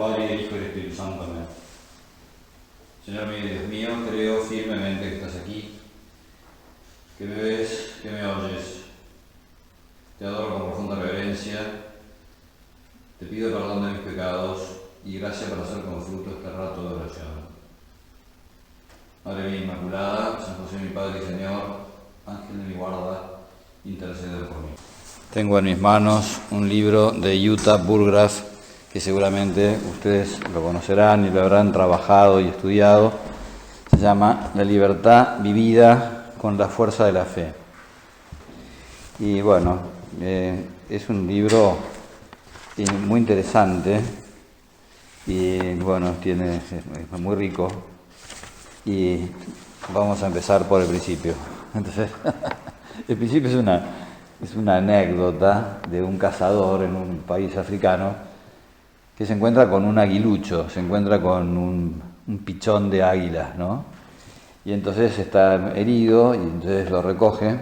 Padre, y del Hijo y del Espíritu Santo. Amén. Señor mío y Dios mío, creo firmemente que estás aquí, que me ves, que me oyes. Te adoro con profunda reverencia, te pido perdón de mis pecados y gracia para hacer con fruto este rato de oración. Madre mía Inmaculada, San José mi Padre y Señor, Ángel de mi guarda, intercede por mí. Tengo en mis manos un libro de Jutta Burggraff, que seguramente ustedes lo conocerán y lo habrán trabajado y estudiado. Se llama La libertad vivida con la fuerza de la fe. Y bueno, es un libro muy interesante y bueno, es muy rico. Y vamos a empezar por el principio. Entonces, el principio es una anécdota de un cazador en un país africano que se encuentra con un aguilucho, se encuentra con un pichón de águila, ¿no? Y entonces está herido y entonces lo recoge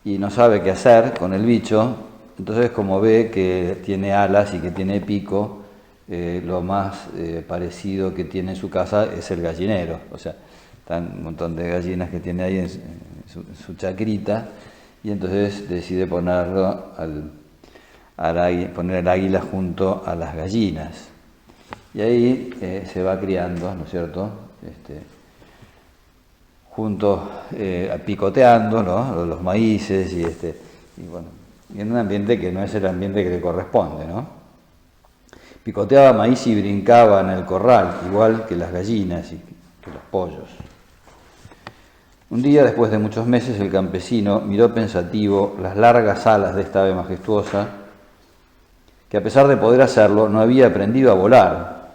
y no sabe qué hacer con el bicho. Entonces, como ve que tiene alas y que tiene pico, lo más parecido que tiene en su casa es el gallinero. O sea, están un montón de gallinas que tiene ahí en su chacrita, y entonces decide ponerlo poner el águila junto a las gallinas. Y ahí se va criando, ¿no es cierto? Picoteando, ¿no? Los maíces y bueno, y en un ambiente que no es el ambiente que le corresponde, ¿no? Picoteaba maíz y brincaba en el corral, igual que las gallinas y que los pollos. Un día, después de muchos meses, el campesino miró pensativo las largas alas de esta ave majestuosa, que a pesar de poder hacerlo, no había aprendido a volar,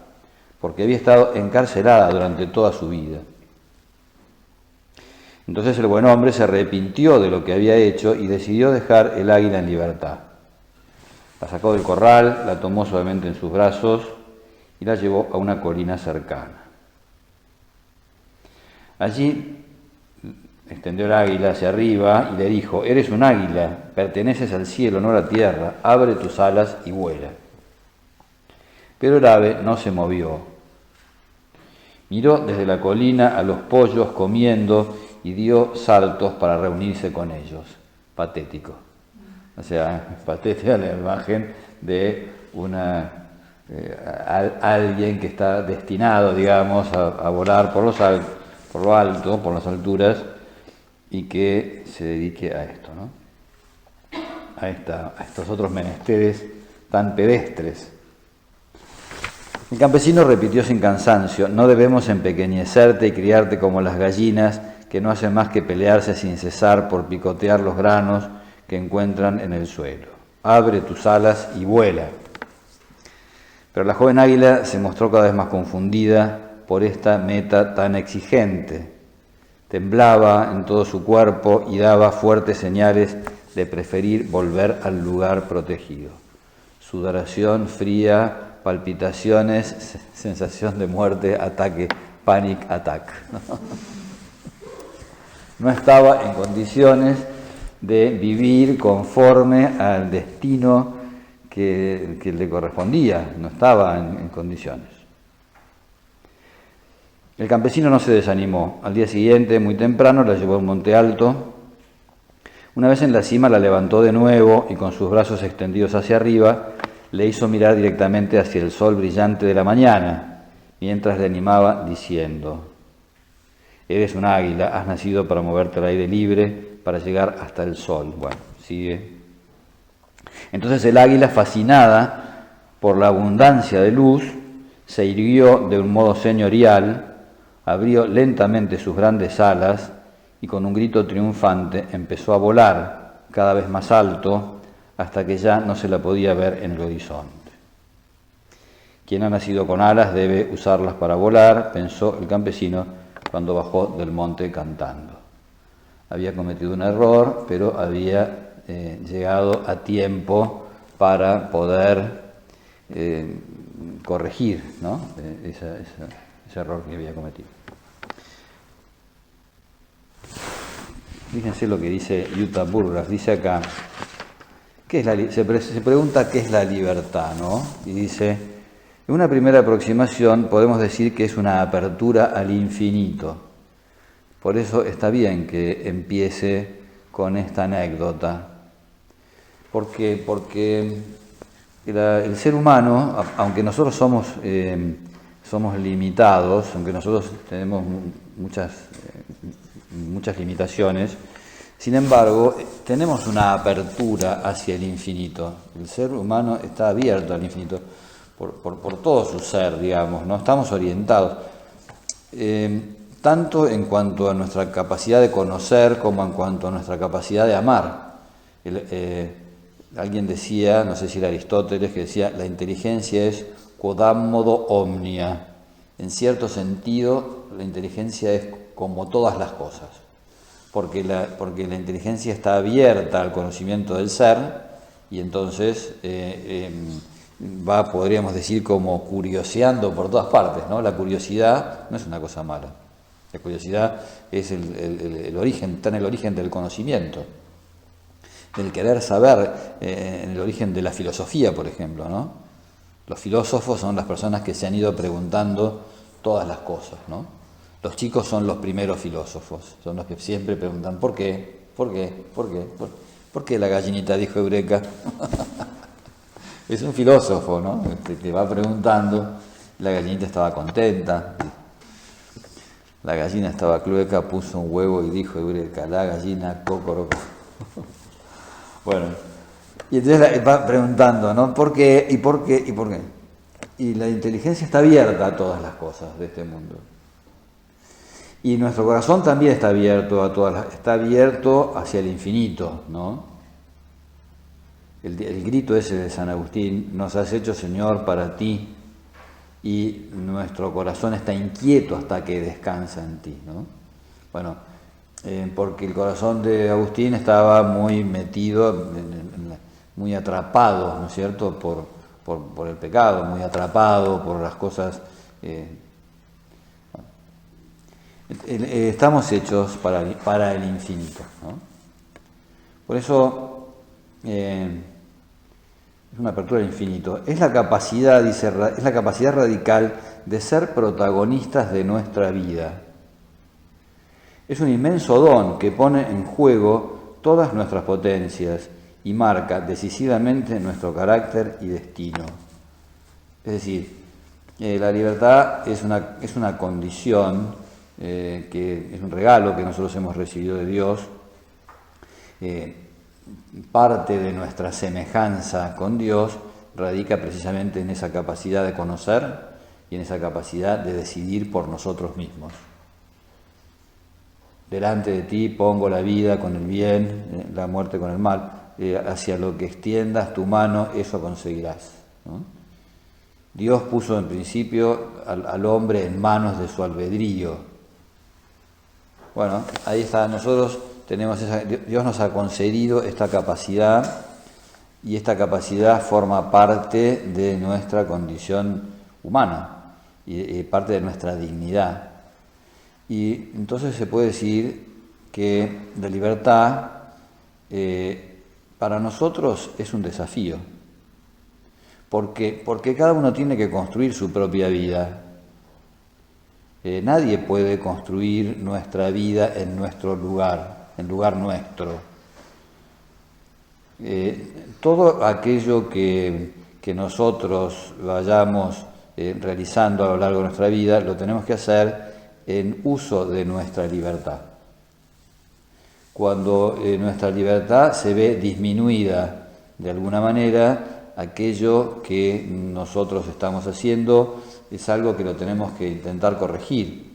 porque había estado encarcelada durante toda su vida. Entonces el buen hombre se arrepintió de lo que había hecho y decidió dejar el águila en libertad. La sacó del corral, la tomó suavemente en sus brazos y la llevó a una colina cercana. Allí extendió el águila hacia arriba y le dijo: «Eres un águila, perteneces al cielo, no a la tierra, abre tus alas y vuela». Pero el ave no se movió. Miró desde la colina a los pollos comiendo y dio saltos para reunirse con ellos. Patético. O sea, patética la imagen de alguien que está destinado, digamos, a volar por lo alto, por las alturas, y que se dedique a esto, ¿no? A estos otros menesteres tan pedestres. El campesino repitió sin cansancio: «No debemos empequeñecerte y criarte como las gallinas, que no hacen más que pelearse sin cesar por picotear los granos que encuentran en el suelo. Abre tus alas y vuela». Pero la joven águila se mostró cada vez más confundida por esta meta tan exigente. Temblaba en todo su cuerpo y daba fuertes señales de preferir volver al lugar protegido. Sudoración fría, palpitaciones, sensación de muerte, ataque, panic attack. No estaba en condiciones de vivir conforme al destino que le correspondía, no estaba en condiciones. El campesino no se desanimó. Al día siguiente, muy temprano, la llevó a un monte alto. Una vez en la cima la levantó de nuevo y con sus brazos extendidos hacia arriba le hizo mirar directamente hacia el sol brillante de la mañana, mientras le animaba diciendo: «Eres un águila, has nacido para moverte al aire libre, para llegar hasta el sol». Bueno, sigue. Entonces el águila, fascinada por la abundancia de luz, se irguió de un modo señorial, abrió lentamente sus grandes alas y con un grito triunfante empezó a volar cada vez más alto hasta que ya no se la podía ver en el horizonte. «Quien ha nacido con alas debe usarlas para volar», pensó el campesino cuando bajó del monte cantando. Había cometido un error, pero había llegado a tiempo para poder corregir, ¿no? ese error que había cometido. Fíjense lo que dice Jutta Burggraff. Dice acá, se pregunta qué es la libertad, ¿no? Y dice: En una primera aproximación podemos decir que es una apertura al infinito. Por eso está bien que empiece con esta anécdota. Porque el ser humano, aunque nosotros somos limitados, aunque nosotros tenemos muchas limitaciones, sin embargo, tenemos una apertura hacia el infinito. El ser humano está abierto al infinito por todo su ser, digamos, ¿no? Estamos orientados, tanto en cuanto a nuestra capacidad de conocer como en cuanto a nuestra capacidad de amar. Alguien decía, no sé si era Aristóteles, que decía, la inteligencia es quodammodo omnia. En cierto sentido, la inteligencia es como todas las cosas, porque la inteligencia está abierta al conocimiento del ser y entonces podríamos decir, como curioseando por todas partes, ¿no? La curiosidad no es una cosa mala. La curiosidad es el origen, está en el origen del conocimiento, del querer saber, en el origen de la filosofía, por ejemplo, ¿no? Los filósofos son las personas que se han ido preguntando todas las cosas, ¿no? Los chicos son los primeros filósofos, son los que siempre preguntan ¿por qué? ¿Por qué? ¿Por qué? ¿Por qué la gallinita dijo Eureka? Es un filósofo, ¿no? Te va preguntando, la gallinita estaba contenta, la gallina estaba clueca, puso un huevo y dijo Eureka, la gallina cocoroco. Bueno, y entonces va preguntando, ¿no? ¿Por qué? ¿Y por qué? ¿Y por qué? Y la inteligencia está abierta a todas las cosas de este mundo. Y nuestro corazón también está abierto está abierto hacia el infinito, ¿no? El grito ese de San Agustín, nos has hecho, Señor, para ti, y nuestro corazón está inquieto hasta que descansa en ti, ¿no? Bueno, porque el corazón de Agustín estaba muy metido, muy atrapado, ¿no es cierto?, por el pecado, muy atrapado por las cosas. Estamos hechos para el infinito, ¿no? Por eso es una apertura al infinito. Es la capacidad, dice, es la capacidad radical de ser protagonistas de nuestra vida. Es un inmenso don que pone en juego todas nuestras potencias y marca decisivamente nuestro carácter y destino. Es decir, la libertad es una condición, que es un regalo que nosotros hemos recibido de Dios, parte de nuestra semejanza con Dios radica precisamente en esa capacidad de conocer y en esa capacidad de decidir por nosotros mismos. Delante de ti pongo la vida con el bien, la muerte con el mal, hacia lo que extiendas tu mano, eso conseguirás, ¿no? Dios puso en principio al hombre en manos de su albedrío. Bueno, ahí está, nosotros tenemos Dios nos ha concedido esta capacidad y esta capacidad forma parte de nuestra condición humana y parte de nuestra dignidad. Y entonces se puede decir que la libertad para nosotros es un desafío, porque cada uno tiene que construir su propia vida. Nadie puede construir nuestra vida en nuestro lugar, en lugar nuestro. Todo aquello que nosotros vayamos realizando a lo largo de nuestra vida, lo tenemos que hacer en uso de nuestra libertad. Cuando nuestra libertad se ve disminuida de alguna manera, aquello que nosotros estamos haciendo es algo que lo tenemos que intentar corregir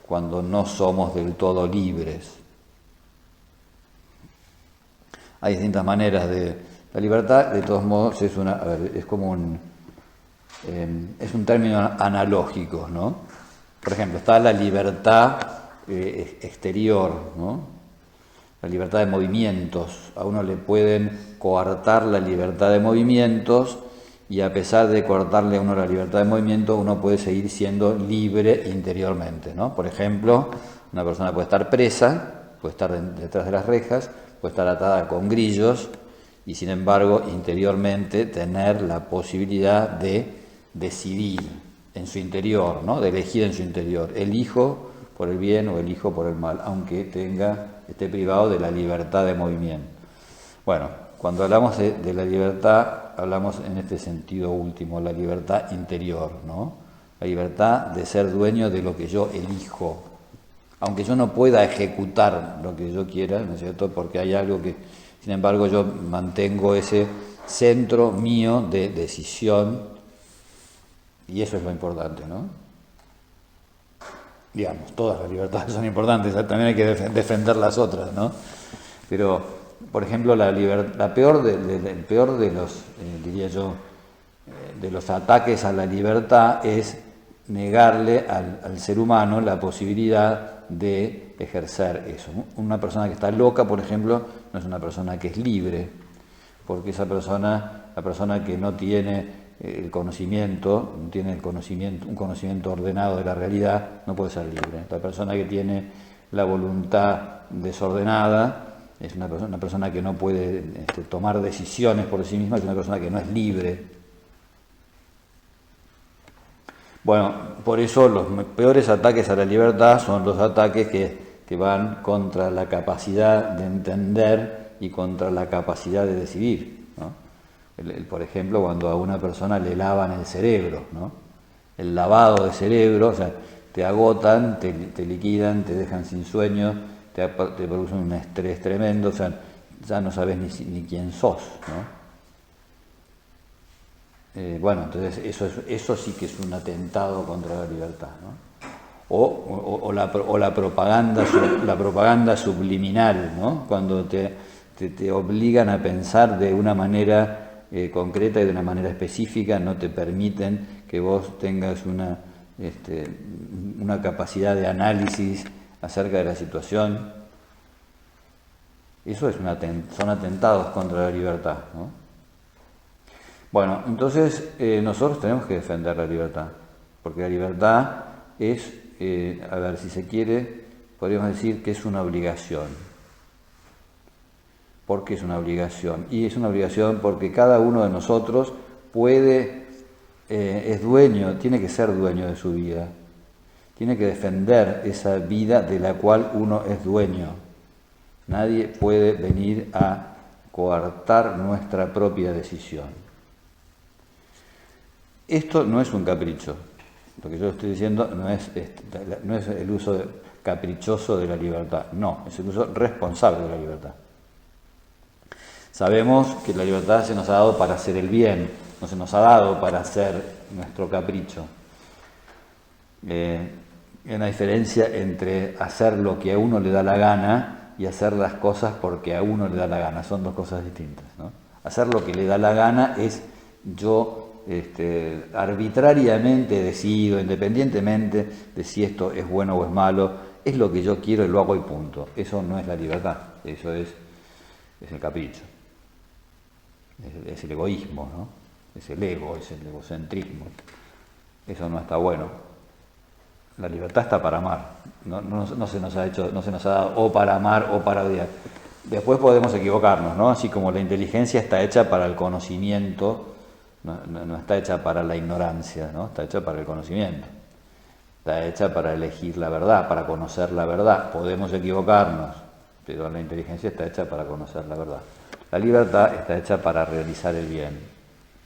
cuando no somos del todo libres. Hay distintas maneras de... La libertad, de todos modos, es un término analógico, ¿no? Por ejemplo, está la libertad exterior, ¿no? La libertad de movimientos. A uno le pueden coartar la libertad de movimientos y a pesar de coartarle a uno la libertad de movimiento, uno puede seguir siendo libre interiormente, ¿no? Por ejemplo, una persona puede estar presa, puede estar detrás de las rejas, puede estar atada con grillos y sin embargo interiormente tener la posibilidad de decidir en su interior, ¿no? De elegir en su interior. Elijo por el bien o elijo por el mal, aunque esté privado de la libertad de movimiento. Bueno, cuando hablamos de la libertad, hablamos en este sentido último, la libertad interior, ¿no? La libertad de ser dueño de lo que yo elijo, aunque yo no pueda ejecutar lo que yo quiera, ¿no es cierto? Porque hay algo que, sin embargo, yo mantengo ese centro mío de decisión, y eso es lo importante, ¿no? Digamos, todas las libertades son importantes, también hay que defender las otras, ¿no? Pero, por ejemplo, el peor de los, diría yo, de los ataques a la libertad es negarle al ser humano la posibilidad de ejercer eso. Una persona que está loca, por ejemplo, no es una persona que es libre, porque la persona que no tiene el conocimiento, no tiene un conocimiento ordenado de la realidad, no puede ser libre. La persona que tiene la voluntad desordenada es una persona que no puede tomar decisiones por sí misma, es una persona que no es libre. Bueno, por eso los peores ataques a la libertad son los ataques que van contra la capacidad de entender y contra la capacidad de decidir, ¿no? Por ejemplo, cuando a una persona le lavan el cerebro, ¿no? El lavado de cerebro, o sea, te agotan, te liquidan, te dejan sin sueño, te producen un estrés tremendo, o sea, ya no sabes ni quién sos, ¿no? Bueno, entonces eso sí que es un atentado contra la libertad, ¿no? O la propaganda subliminal, ¿no? Cuando te obligan a pensar de una manera concreta y de una manera específica, no te permiten que vos tengas una capacidad de análisis acerca de la situación. Eso son atentados contra la libertad, ¿no? Bueno, entonces nosotros tenemos que defender la libertad, porque la libertad es, a ver, si se quiere, podríamos decir que es una obligación. ¿Por qué es una obligación? Y es una obligación porque cada uno de nosotros es dueño, tiene que ser dueño de su vida, tiene que defender esa vida de la cual uno es dueño. Nadie puede venir a coartar nuestra propia decisión. Esto no es un capricho. Lo que yo estoy diciendo no es el uso caprichoso de la libertad, no, es el uso responsable de la libertad. Sabemos que la libertad se nos ha dado para hacer el bien, no se nos ha dado para hacer nuestro capricho. Hay una diferencia entre hacer lo que a uno le da la gana y hacer las cosas porque a uno le da la gana, son dos cosas distintas, ¿no? Hacer lo que le da la gana es yo arbitrariamente decido, independientemente de si esto es bueno o es malo, es lo que yo quiero y lo hago y punto. Eso no es la libertad, eso es el capricho, es el egoísmo, ¿no? Es el ego, es el egocentrismo. Eso no está bueno. La libertad está para amar, no se nos ha dado o para amar o para odiar. Después podemos equivocarnos, ¿no? Así como la inteligencia está hecha para el conocimiento, no está hecha para la ignorancia, ¿no? Está hecha para el conocimiento, está hecha para elegir la verdad, para conocer la verdad. Podemos equivocarnos, pero la inteligencia está hecha para conocer la verdad. La libertad está hecha para realizar el bien,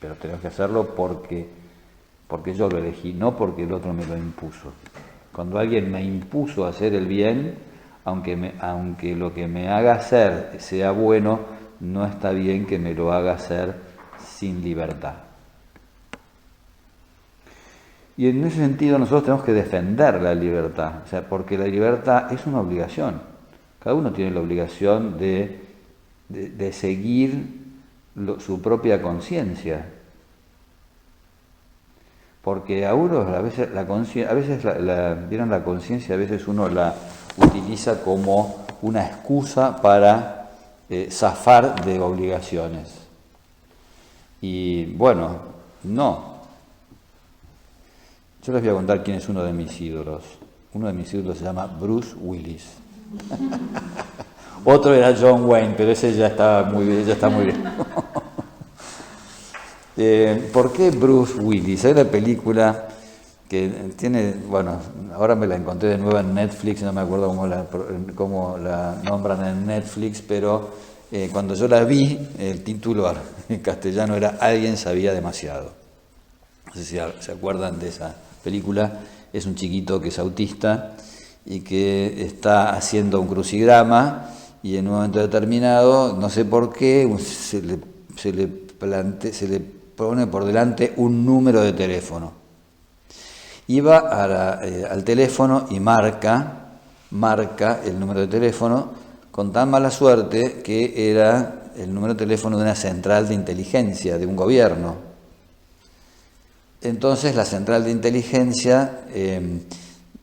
pero tenemos que hacerlo porque yo lo elegí, no porque el otro me lo impuso. Cuando alguien me impuso hacer el bien, aunque lo que me haga hacer sea bueno, no está bien que me lo haga hacer sin libertad. Y en ese sentido nosotros tenemos que defender la libertad, o sea, porque la libertad es una obligación. Cada uno tiene la obligación de seguir su propia conciencia. Porque a uno a veces la conciencia, ¿vieron la conciencia? A veces uno la utiliza como una excusa para zafar de obligaciones. Y bueno, no. Yo les voy a contar quién es uno de mis ídolos. Uno de mis ídolos se llama Bruce Willis. Otro era John Wayne, pero ese ya está muy bien. ¿Por qué Bruce Willis? Hay una película que tiene, bueno, ahora me la encontré de nuevo en Netflix, no me acuerdo cómo la nombran en Netflix, pero cuando yo la vi, el título en castellano era Alguien sabía demasiado. No sé si se acuerdan de esa película. Es un chiquito que es autista y que está haciendo un crucigrama y en un momento determinado, no sé por qué, se le pone por delante un número de teléfono. Y va al teléfono y marca el número de teléfono con tan mala suerte que era el número de teléfono de una central de inteligencia de un gobierno. Entonces la central de inteligencia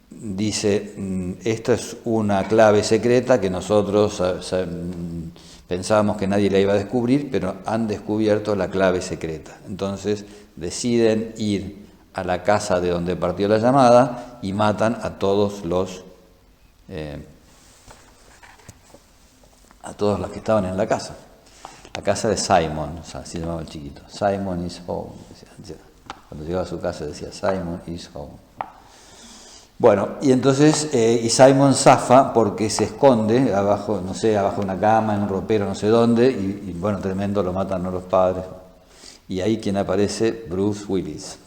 dice, esto es una clave secreta que nosotros pensábamos que nadie la iba a descubrir, pero han descubierto la clave secreta. Entonces deciden ir a la casa de donde partió la llamada y matan a todos los que estaban en la casa. La casa de Simon, o sea, así llamaba el chiquito. Simon is home. Cuando llegaba a su casa decía Simon is home. Bueno, y entonces y Simon zafa porque se esconde abajo, no sé, abajo de una cama, en un ropero, no sé dónde, y bueno, tremendo, lo matan a los padres. Y ahí quien aparece, Bruce Willis.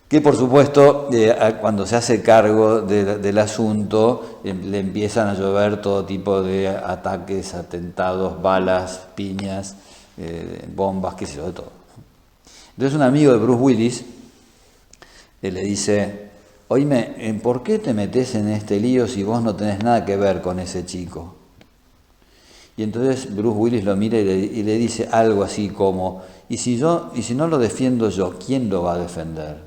Que por supuesto, cuando se hace cargo del asunto, le empiezan a llover todo tipo de ataques, atentados, balas, piñas, bombas, qué sé yo, de todo. Entonces un amigo de Bruce Willis le dice, oíme, ¿por qué te metes en este lío si vos no tenés nada que ver con ese chico? Y entonces Bruce Willis lo mira y le dice algo así como, y si no lo defiendo yo, ¿quién lo va a defender?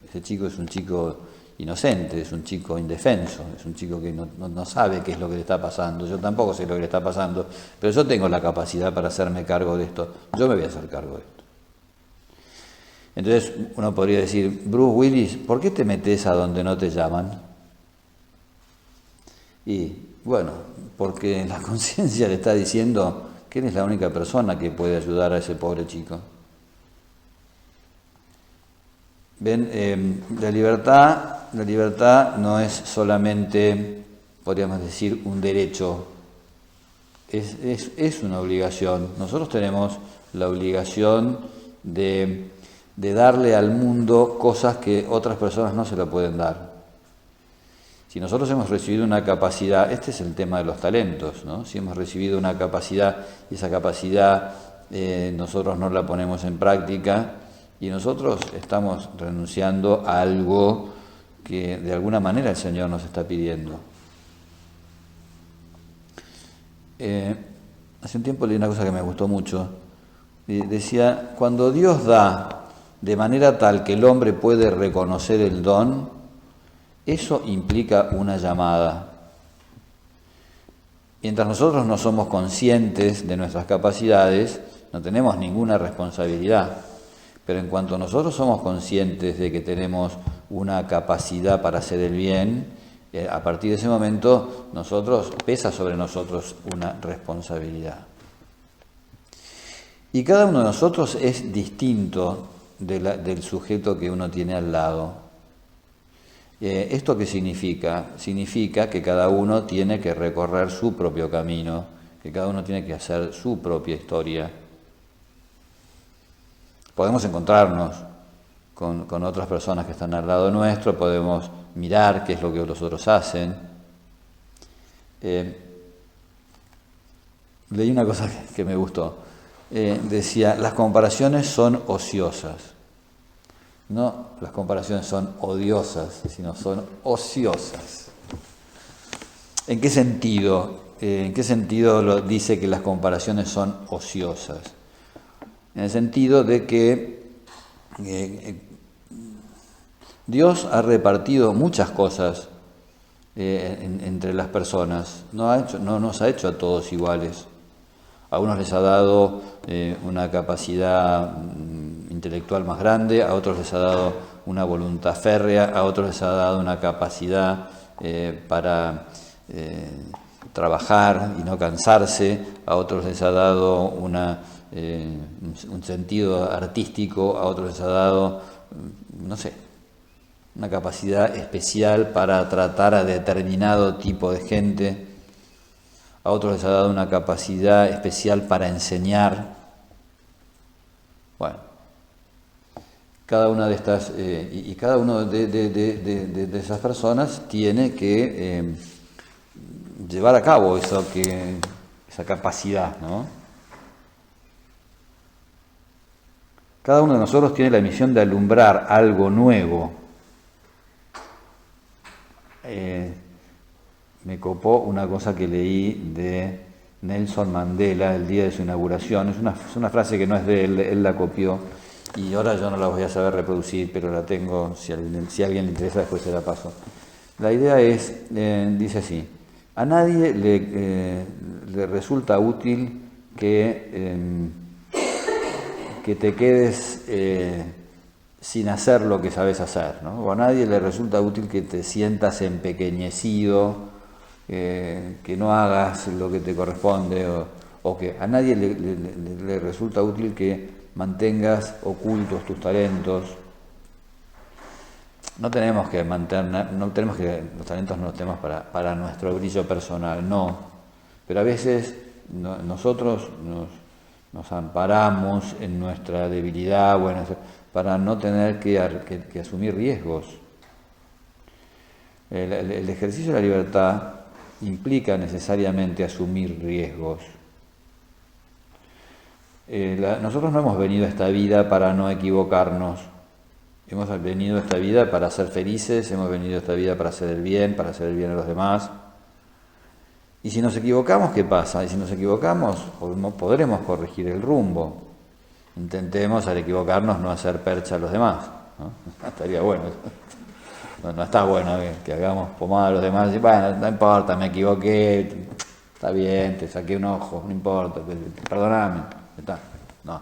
Ese chico es un chico inocente, es un chico indefenso, es un chico que no sabe qué es lo que le está pasando, yo tampoco sé lo que le está pasando, pero yo tengo la capacidad para hacerme cargo de esto, yo me voy a hacer cargo de esto. Entonces uno podría decir, Bruce Willis, ¿por qué te metes a donde no te llaman? Y bueno, porque la conciencia le está diciendo que eres la única persona que puede ayudar a ese pobre chico. Ven, la libertad no es solamente, podríamos decir, un derecho, es una obligación. Nosotros tenemos la obligación de darle al mundo cosas que otras personas no se la pueden dar. Si nosotros hemos recibido una capacidad, este es el tema de los talentos, ¿no? Si hemos recibido una capacidad y esa capacidad nosotros no la ponemos en práctica y nosotros estamos renunciando a algo que de alguna manera el Señor nos está pidiendo. Hace un tiempo leí una cosa que me gustó mucho. Decía, cuando Dios da de manera tal que el hombre puede reconocer el don, eso implica una llamada. Mientras nosotros no somos conscientes de nuestras capacidades, no tenemos ninguna responsabilidad. Pero en cuanto nosotros somos conscientes de que tenemos una capacidad para hacer el bien, a partir de ese momento pesa sobre nosotros una responsabilidad. Y cada uno de nosotros es distinto del sujeto que uno tiene al lado. ¿Esto qué significa? Significa que cada uno tiene que recorrer su propio camino, que cada uno tiene que hacer su propia historia. Podemos encontrarnos con otras personas que están al lado nuestro, podemos mirar qué es lo que los otros hacen. Leí una cosa que me gustó. Decía, las comparaciones son ociosas. No las comparaciones son odiosas, sino son ociosas. ¿En qué sentido? ¿En qué sentido dice que las comparaciones son ociosas? En el sentido de que Dios ha repartido muchas cosas entre las personas, no nos ha hecho a todos iguales. A unos les ha dado una capacidad intelectual más grande, a otros les ha dado una voluntad férrea, a otros les ha dado una capacidad para trabajar y no cansarse, a otros les ha dado una un sentido artístico, a otros les ha dado, no sé, una capacidad especial para tratar a determinado tipo de gente, a otros les ha dado una capacidad especial para enseñar. Bueno, cada una de estas, y cada uno de esas personas tiene que llevar a cabo esa capacidad, ¿no? Cada uno de nosotros tiene la misión de alumbrar algo nuevo. Me copó una cosa que leí de Nelson Mandela el día de su inauguración. Es una frase que no es de él, él la copió y ahora yo no la voy a saber reproducir, pero la tengo, si a alguien le interesa después se la paso. La idea es, dice así: a nadie le resulta útil que te quedes sin hacer lo que sabes hacer, ¿no? O a nadie le resulta útil que te sientas empequeñecido, que no hagas lo que te corresponde, o que a nadie le resulta útil que mantengas ocultos tus talentos. No tenemos que los talentos no los tenemos para nuestro brillo personal, no. Pero a veces nosotros nos amparamos en nuestra debilidad, para no tener que asumir riesgos. El ejercicio de la libertad implica necesariamente asumir riesgos. Nosotros no hemos venido a esta vida para no equivocarnos. Hemos venido a esta vida para ser felices, hemos venido a esta vida para hacer el bien a los demás. Y si nos equivocamos, ¿qué pasa? Y si nos equivocamos, podremos corregir el rumbo. Intentemos, al equivocarnos, no hacer percha a los demás, ¿no? Estaría bueno. No está bueno que hagamos pomada a los demás y bueno, no importa, me equivoqué, está bien, te saqué un ojo, no importa, perdóname, está. No,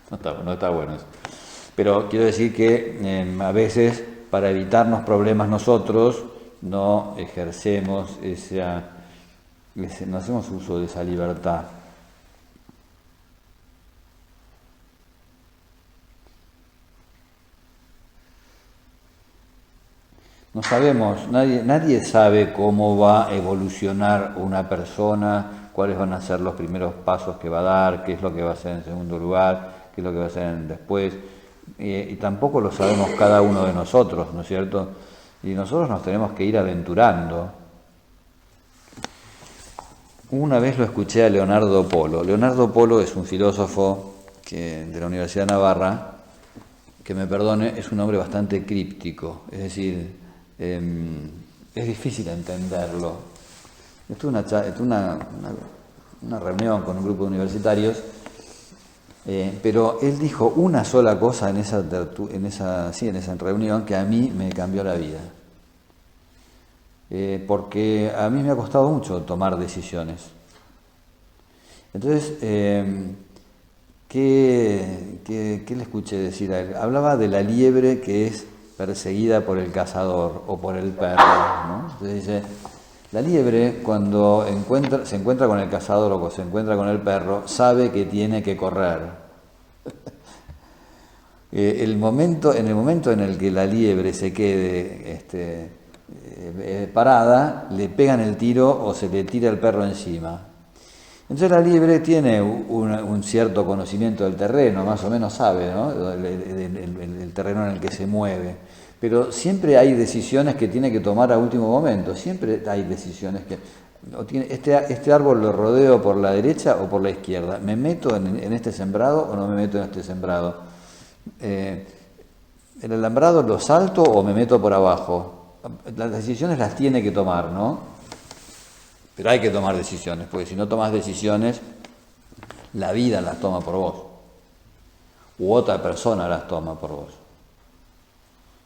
no está bueno eso. Pero quiero decir que a veces, para evitarnos problemas nosotros, no ejercemos no hacemos uso de esa libertad. No sabemos, nadie sabe cómo va a evolucionar una persona, cuáles van a ser los primeros pasos que va a dar, qué es lo que va a hacer en segundo lugar, qué es lo que va a hacer después, y tampoco lo sabemos cada uno de nosotros, ¿no es cierto? Y nosotros nos tenemos que ir aventurando. Una vez lo escuché a Leonardo Polo. Leonardo Polo es un filósofo de la Universidad de Navarra, que me perdone, es un hombre bastante críptico, es decir, es difícil entenderlo. Estuve una reunión con un grupo de universitarios, pero él dijo una sola cosa en esa reunión que a mí me cambió la vida. Porque a mí me ha costado mucho tomar decisiones. Entonces, ¿qué le escuché decir a él? Hablaba de la liebre que es perseguida por el cazador o por el perro, ¿no? Entonces dice, la liebre cuando se encuentra con el cazador o se encuentra con el perro, sabe que tiene que correr. En el momento en el que la liebre se quede parada, le pegan el tiro o se le tira el perro encima. Entonces la liebre tiene un cierto conocimiento del terreno, más o menos sabe, ¿no? el terreno en el que se mueve. Pero siempre hay decisiones que tiene que tomar a último momento, siempre hay decisiones que... Este árbol lo rodeo por la derecha o por la izquierda, ¿me meto en este sembrado o no me meto en este sembrado? ¿El alambrado lo salto o me meto por abajo? Las decisiones las tiene que tomar, ¿no? Pero hay que tomar decisiones, porque si no tomas decisiones, la vida las toma por vos, u otra persona las toma por vos.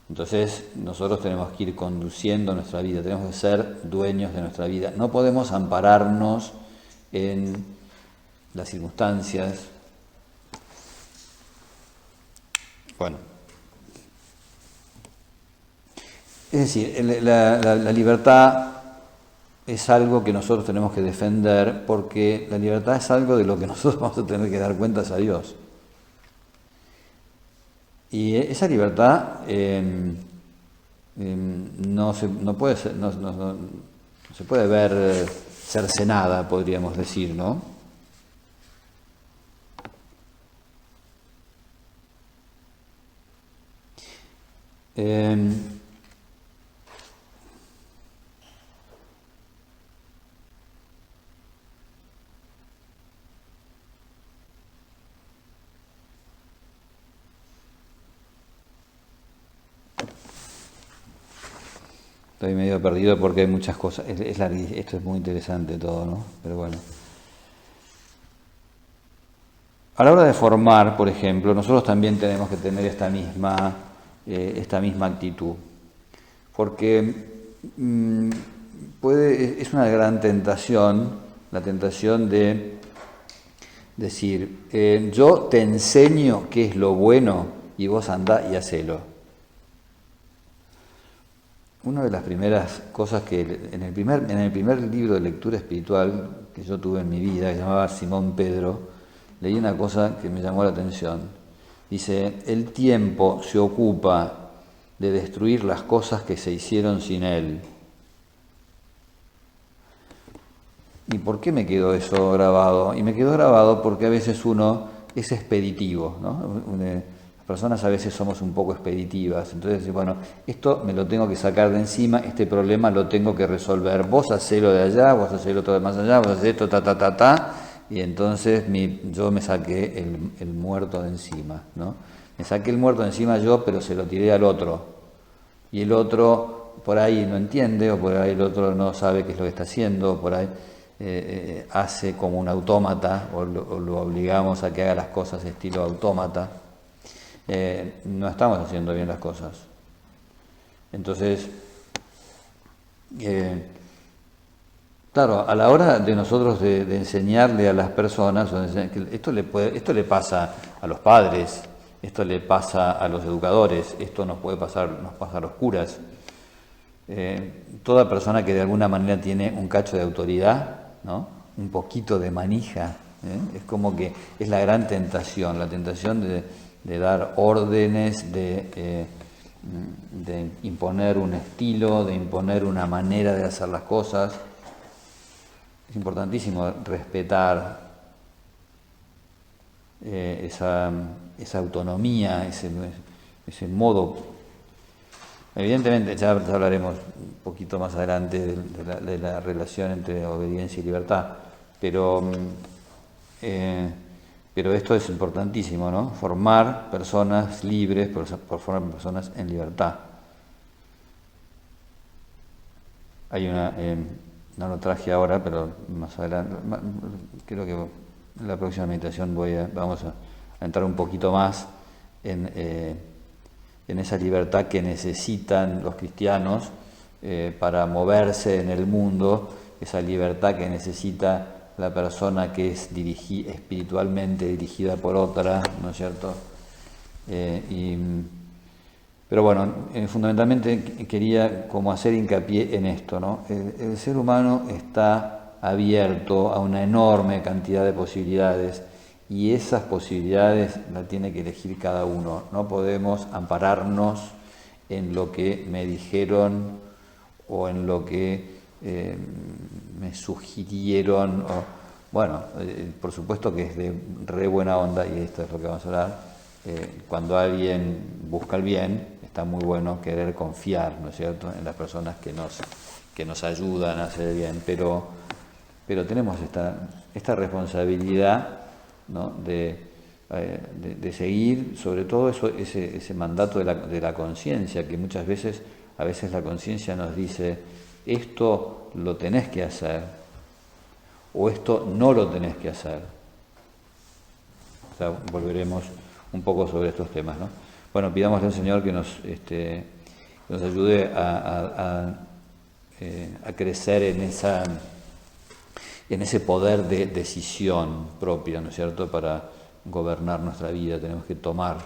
Entonces nosotros tenemos que ir conduciendo nuestra vida, tenemos que ser dueños de nuestra vida. No podemos ampararnos en las circunstancias. Bueno, es decir, la libertad es algo que nosotros tenemos que defender, porque la libertad es algo de lo que nosotros vamos a tener que dar cuentas a Dios. Y esa libertad no se puede ver cercenada, podríamos decir, ¿no? Estoy medio perdido porque hay muchas cosas. Esto es muy interesante todo, ¿no? Pero bueno. A la hora de formar, por ejemplo, nosotros también tenemos que tener esta misma actitud. Porque es una gran tentación, la tentación de decir, yo te enseño qué es lo bueno y vos andá y hacelo. Una de las primeras cosas que en el primer libro de lectura espiritual que yo tuve en mi vida, que se llamaba Simón Pedro, leí una cosa que me llamó la atención. Dice, el tiempo se ocupa de destruir las cosas que se hicieron sin él. ¿Y por qué me quedó eso grabado? Y me quedó grabado porque a veces uno es expeditivo, ¿no? Las personas a veces somos un poco expeditivas, entonces, bueno, esto me lo tengo que sacar de encima, este problema lo tengo que resolver, vos hacelo de allá, vos hacelo todo de más allá, vos hacés esto, y entonces yo me saqué el muerto de encima, ¿no? Me saqué el muerto de encima yo, pero se lo tiré al otro, y el otro por ahí no entiende, o por ahí el otro no sabe qué es lo que está haciendo, o por ahí hace como un autómata, o lo obligamos a que haga las cosas estilo autómata. No estamos haciendo bien las cosas. Entonces, claro, a la hora de nosotros de enseñarle a las personas, esto le pasa a los padres, esto le pasa a los educadores, esto nos pasa a los curas. Toda persona que de alguna manera tiene un cacho de autoridad, ¿no? Un poquito de manija, es como que es la gran tentación, la tentación de dar órdenes, de imponer un estilo, de imponer una manera de hacer las cosas. Es importantísimo respetar esa autonomía, ese modo. Evidentemente, ya hablaremos un poquito más adelante de la relación entre obediencia y libertad, pero esto es importantísimo, ¿no? Formar personas libres, formar personas en libertad. Hay no lo traje ahora, pero más adelante, creo que en la próxima meditación vamos a entrar un poquito más en esa libertad que necesitan los cristianos para moverse en el mundo, esa libertad que necesita la persona que es espiritualmente dirigida por otra, ¿no es cierto? Pero bueno, fundamentalmente quería como hacer hincapié en esto, ¿no? El ser humano está abierto a una enorme cantidad de posibilidades y esas posibilidades las tiene que elegir cada uno. No podemos ampararnos en lo que me dijeron o en lo que me sugirieron, por supuesto que es de re buena onda, y esto es lo que vamos a hablar, cuando alguien busca el bien, está muy bueno querer confiar, ¿no es cierto?, en las personas que nos ayudan a hacer el bien, pero tenemos esta responsabilidad, ¿no?, de seguir, sobre todo ese mandato de la conciencia, que a veces la conciencia nos dice, esto lo tenés que hacer, o esto no lo tenés que hacer. O sea, volveremos un poco sobre estos temas, ¿no? Bueno, pidámosle al Señor que nos ayude a crecer en ese poder de decisión propia, ¿no es cierto?, para gobernar nuestra vida. Tenemos que tomar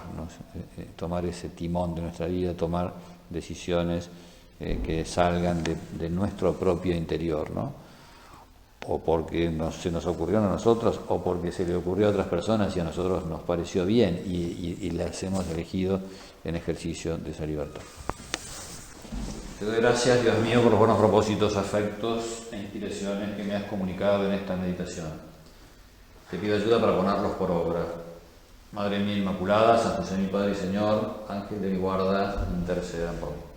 ese timón de nuestra vida, tomar decisiones que salgan de nuestro propio interior, ¿no? O porque se nos ocurrió a nosotros, o porque se le ocurrió a otras personas y a nosotros nos pareció bien y las hemos elegido en ejercicio de esa libertad. Te doy gracias, Dios mío, por los buenos propósitos, afectos e inspiraciones que me has comunicado en esta meditación. Te pido ayuda para ponerlos por obra. Madre mía Inmaculada, San José mi Padre y Señor, Ángel de mi guarda, intercedan por mí.